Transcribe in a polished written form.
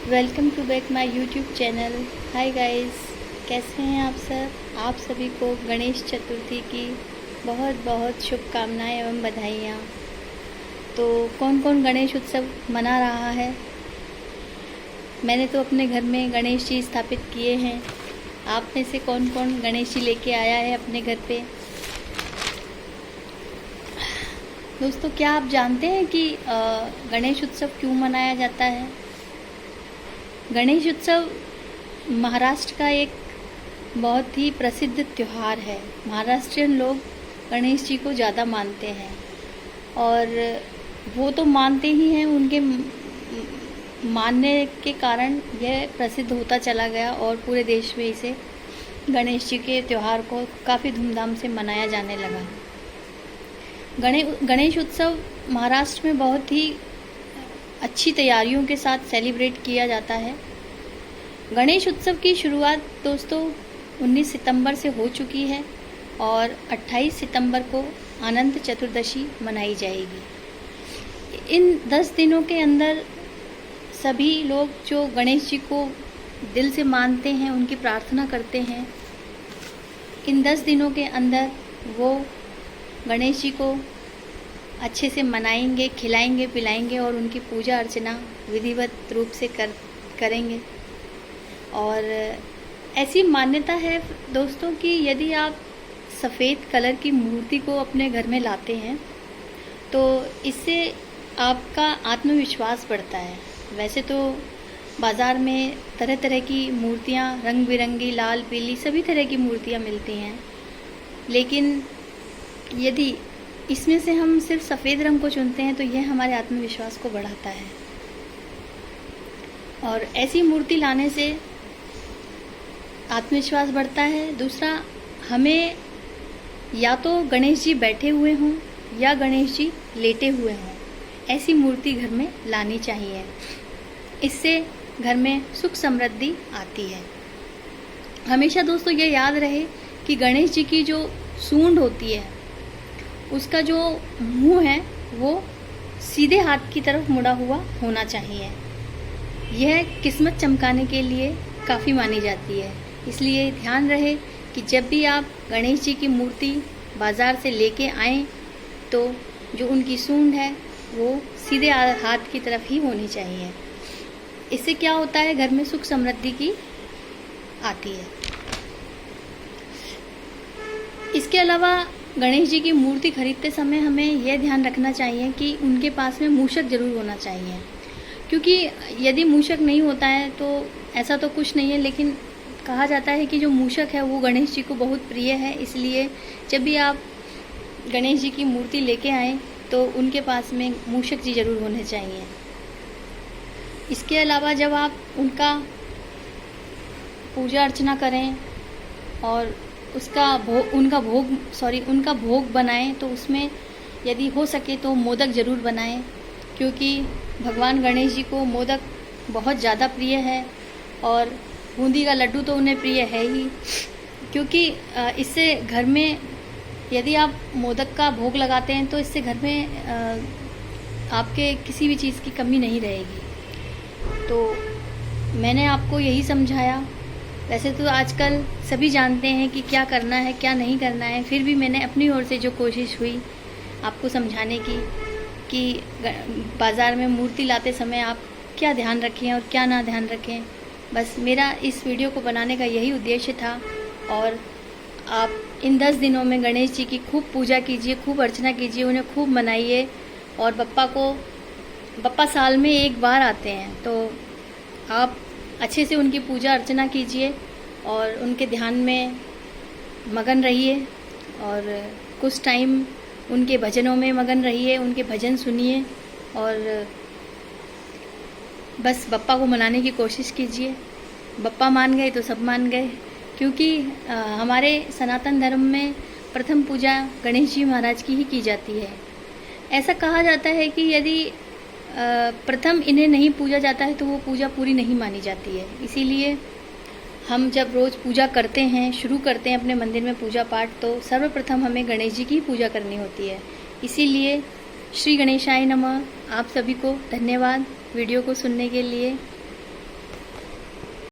Welcome to back my YouTube channel. Hi guys, कैसे हैं आप सब। आप सभी को गणेश चतुर्थी की बहुत बहुत शुभकामनाएं एवं बधाइयाँ। तो कौन कौन गणेश उत्सव मना रहा है। मैंने तो अपने घर में गणेश जी स्थापित किए हैं। आप में से कौन कौन गणेश जी लेके आया है अपने घर पे। दोस्तों, क्या आप जानते हैं कि गणेश उत्सव क्यों मनाया जाता है। गणेश उत्सव महाराष्ट्र का एक बहुत ही प्रसिद्ध त्यौहार है। महाराष्ट्रियन लोग गणेश जी को ज़्यादा मानते हैं और वो तो मानते ही हैं, उनके मानने के कारण यह प्रसिद्ध होता चला गया और पूरे देश में इसे गणेश जी के त्यौहार को काफ़ी धूमधाम से मनाया जाने लगा। गणेश उत्सव महाराष्ट्र में बहुत ही अच्छी तैयारियों के साथ सेलिब्रेट किया जाता है। गणेश उत्सव की शुरुआत दोस्तों 19 सितंबर से हो चुकी है और 28 सितंबर को अनंत चतुर्दशी मनाई जाएगी। इन 10 दिनों के अंदर सभी लोग जो गणेश जी को दिल से मानते हैं, उनकी प्रार्थना करते हैं, इन 10 दिनों के अंदर वो गणेश जी को अच्छे से मनाएंगे, खिलाएंगे, पिलाएंगे और उनकी पूजा अर्चना विधिवत रूप से करेंगे। और ऐसी मान्यता है दोस्तों कि यदि आप सफ़ेद कलर की मूर्ति को अपने घर में लाते हैं तो इससे आपका आत्मविश्वास बढ़ता है। वैसे तो बाज़ार में तरह तरह की मूर्तियाँ, रंग बिरंगी, लाल, पीली, सभी तरह की मूर्तियाँ मिलती हैं, लेकिन यदि इसमें से हम सिर्फ सफ़ेद रंग को चुनते हैं तो यह हमारे आत्मविश्वास को बढ़ाता है। और ऐसी मूर्ति लाने से आत्मविश्वास बढ़ता है। दूसरा, हमें या तो गणेश जी बैठे हुए हों या गणेश जी लेटे हुए हों, ऐसी मूर्ति घर में लानी चाहिए। इससे घर में सुख समृद्धि आती है। हमेशा दोस्तों ये याद रहे कि गणेश जी की जो सूंड होती है, उसका जो मुंह है वो सीधे हाथ की तरफ मुड़ा हुआ होना चाहिए। यह किस्मत चमकाने के लिए काफ़ी मानी जाती है। इसलिए ध्यान रहे कि जब भी आप गणेश जी की मूर्ति बाज़ार से लेके आएं तो जो उनकी सूंड है वो सीधे हाथ की तरफ ही होनी चाहिए। इससे क्या होता है, घर में सुख समृद्धि की आती है। इसके अलावा गणेश जी की मूर्ति खरीदते समय हमें यह ध्यान रखना चाहिए कि उनके पास में मूषक जरूर होना चाहिए, क्योंकि यदि मूषक नहीं होता है तो ऐसा तो कुछ नहीं है, लेकिन कहा जाता है कि जो मूषक है वो गणेश जी को बहुत प्रिय है। इसलिए जब भी आप गणेश जी की मूर्ति लेके आएँ तो उनके पास में मूषक जी जरूर होने चाहिए। इसके अलावा जब आप उनका पूजा अर्चना करें और उनका भोग बनाएं तो उसमें यदि हो सके तो मोदक ज़रूर बनाएं, क्योंकि भगवान गणेश जी को मोदक बहुत ज़्यादा प्रिय है और बूंदी का लड्डू तो उन्हें प्रिय है ही, क्योंकि इससे घर में यदि आप मोदक का भोग लगाते हैं तो इससे घर में आपके किसी भी चीज़ की कमी नहीं रहेगी। तो मैंने आपको यही समझाया। वैसे तो आजकल सभी जानते हैं कि क्या करना है, क्या नहीं करना है, फिर भी मैंने अपनी ओर से जो कोशिश हुई आपको समझाने की कि बाज़ार में मूर्ति लाते समय आप क्या ध्यान रखें और क्या ना ध्यान रखें। बस मेरा इस वीडियो को बनाने का यही उद्देश्य था। और आप इन 10 दिनों में गणेश जी की खूब पूजा कीजिए, खूब अर्चना कीजिए, उन्हें खूब मनाइए। और बप्पा साल में एक बार आते हैं, तो आप अच्छे से उनकी पूजा अर्चना कीजिए और उनके ध्यान में मगन रहिए और कुछ टाइम उनके भजनों में मगन रहिए, उनके भजन सुनिए और बस बप्पा को मनाने की कोशिश कीजिए। बप्पा मान गए तो सब मान गए, क्योंकि हमारे सनातन धर्म में प्रथम पूजा गणेश जी महाराज की ही की जाती है। ऐसा कहा जाता है कि यदि प्रथम इन्हें नहीं पूजा जाता है तो वो पूजा पूरी नहीं मानी जाती है। इसीलिए हम जब रोज़ पूजा करते हैं, शुरू करते हैं अपने मंदिर में पूजा पाठ, तो सर्वप्रथम हमें गणेश जी की पूजा करनी होती है। इसीलिए श्री गणेशाय नमः। आप सभी को धन्यवाद वीडियो को सुनने के लिए।